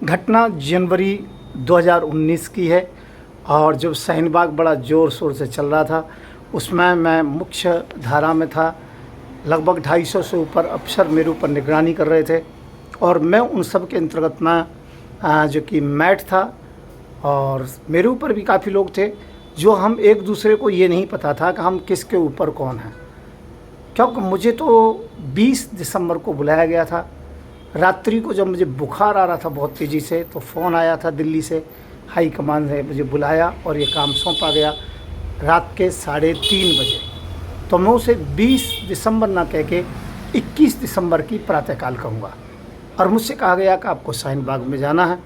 घटना जनवरी 2019 की है और जब शाहीन-बाग बड़ा ज़ोर शोर से चल रहा था, उसमें मैं मुख्य धारा में था। लगभग 250 से ऊपर अफसर मेरे ऊपर निगरानी कर रहे थे और मैं उन सब के अंतर्गत में जो कि मैट था और मेरे ऊपर भी काफ़ी लोग थे, जो हम एक दूसरे को ये नहीं पता था कि हम किसके ऊपर कौन हैं। क्योंकि मुझे तो 20 दिसंबर को बुलाया गया था। रात्रि को जब मुझे बुखार आ रहा था बहुत तेज़ी से, तो फ़ोन आया था दिल्ली से, हाई कमान ने मुझे बुलाया और ये काम सौंपा गया रात के 3:30 बजे। तो मैं उसे 20 दिसंबर ना कह के 21 दिसंबर की प्रातःकाल कहूँगा। और मुझसे कहा गया कि आपको शाहीन-बाग में जाना है,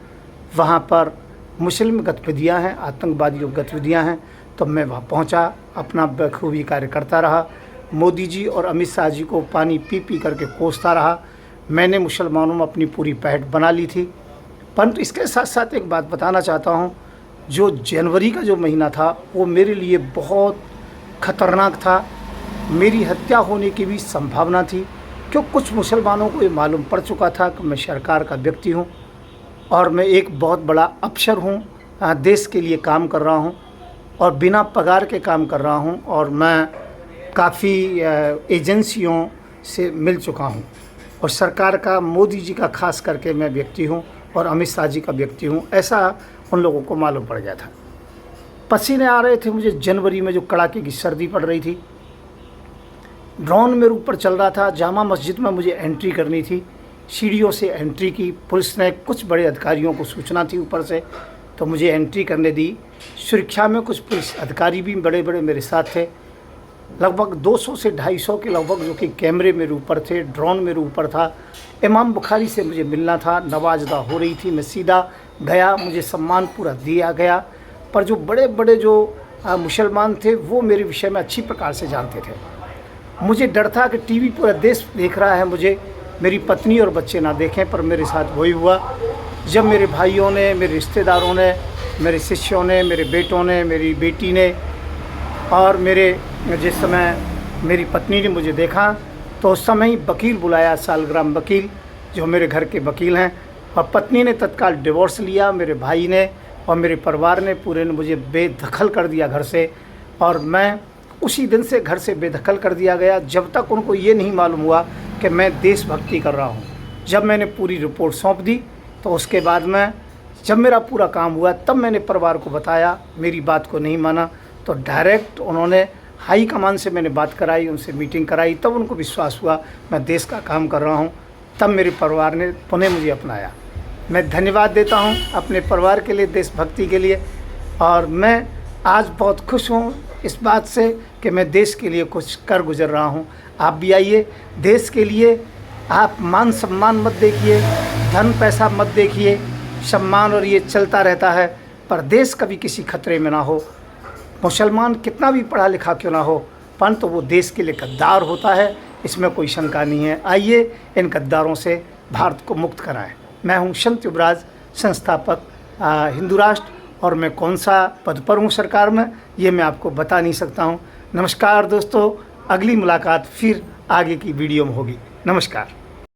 वहाँ पर मुस्लिम गतिविधियाँ हैं, आतंकवादियों की गतिविधियाँ हैं। तो मैं वहाँ पहुँचा, अपना बखूबी कार्य करता रहा। मोदी जी और अमित शाह जी को पानी पी पी करके कोसता रहा। मैंने मुसलमानों में अपनी पूरी पैठ बना ली थी। परंतु इसके साथ साथ एक बात बताना चाहता हूँ, जो जनवरी का जो महीना था वो मेरे लिए बहुत ख़तरनाक था। मेरी हत्या होने की भी संभावना थी, क्यों कुछ मुसलमानों को ये मालूम पड़ चुका था कि मैं सरकार का व्यक्ति हूँ और मैं एक बहुत बड़ा अफसर हूँ, देश के लिए काम कर रहा हूँ और बिना पगार के काम कर रहा हूँ। और मैं काफ़ी एजेंसियों से मिल चुका हूँ और सरकार का, मोदी जी का खास करके मैं व्यक्ति हूँ और अमित शाह जी का व्यक्ति हूँ, ऐसा उन लोगों को मालूम पड़ गया था। पसीने आ रहे थे मुझे जनवरी में, जो कड़ाके की सर्दी पड़ रही थी। ड्रोन मेरे ऊपर चल रहा था। जामा मस्जिद में मुझे एंट्री करनी थी, सीढ़ियों से एंट्री की। पुलिस ने, कुछ बड़े अधिकारियों को सूचना थी ऊपर से, तो मुझे एंट्री करने दी। सुरक्षा में कुछ पुलिस अधिकारी भी बड़े बड़े मेरे साथ थे। लगभग 200 से 250 के लगभग जो कि कैमरे मेरे ऊपर थे, ड्रोन मेरे ऊपर था। इमाम बुखारी से मुझे मिलना था, नवाज़दा हो रही थी। मैं सीधा गया, मुझे सम्मान पूरा दिया गया। पर जो बड़े बड़े जो मुसलमान थे वो मेरे विषय में अच्छी प्रकार से जानते थे। मुझे डर था कि टीवी पूरा देश देख रहा है मुझे, मेरी पत्नी और बच्चे ना देखें। पर मेरे साथ वही हुआ। जब मेरे भाइयों ने, मेरे रिश्तेदारों ने, मेरे शिष्यों ने, मेरे बेटों ने, मेरी बेटी ने और जिस समय मेरी पत्नी ने मुझे देखा, तो उस समय ही वकील बुलाया, सालग्राम वकील, जो मेरे घर के वकील हैं। और पत्नी ने तत्काल डिवोर्स लिया। मेरे भाई ने और मेरे परिवार ने पूरे ने मुझे बेदखल कर दिया घर से। और मैं उसी दिन से घर से बेदखल कर दिया गया, जब तक उनको ये नहीं मालूम हुआ कि मैं देशभक्ति कर रहा हूँ। जब मैंने पूरी रिपोर्ट सौंप दी, तो उसके बाद में जब मेरा पूरा काम हुआ, तब मैंने परिवार को बताया। मेरी बात को नहीं माना, तो डायरेक्ट उन्होंने हाई कमान से मैंने बात कराई, उनसे मीटिंग कराई, तब उनको विश्वास हुआ मैं देश का काम कर रहा हूँ। तब मेरे परिवार ने पुनः मुझे अपनाया। मैं धन्यवाद देता हूँ अपने परिवार के लिए, देशभक्ति के लिए। और मैं आज बहुत खुश हूँ इस बात से कि मैं देश के लिए कुछ कर गुजर रहा हूँ। आप भी आइए देश के लिए। आप मान सम्मान मत देखिए, धन पैसा मत देखिए। सम्मान और ये चलता रहता है, पर देश कभी किसी खतरे में ना हो। मुसलमान कितना भी पढ़ा लिखा क्यों ना हो, परंतु वो देश के लिए गद्दार होता है, इसमें कोई शंका नहीं है। आइए इन गद्दारों से भारत को मुक्त कराएं। मैं हूँ संत युवराज, संस्थापक हिंदू राष्ट्र, और मैं कौन सा पद पर हूँ सरकार में, ये मैं आपको बता नहीं सकता हूँ। नमस्कार दोस्तों, अगली मुलाकात फिर आगे की वीडियो में होगी। नमस्कार।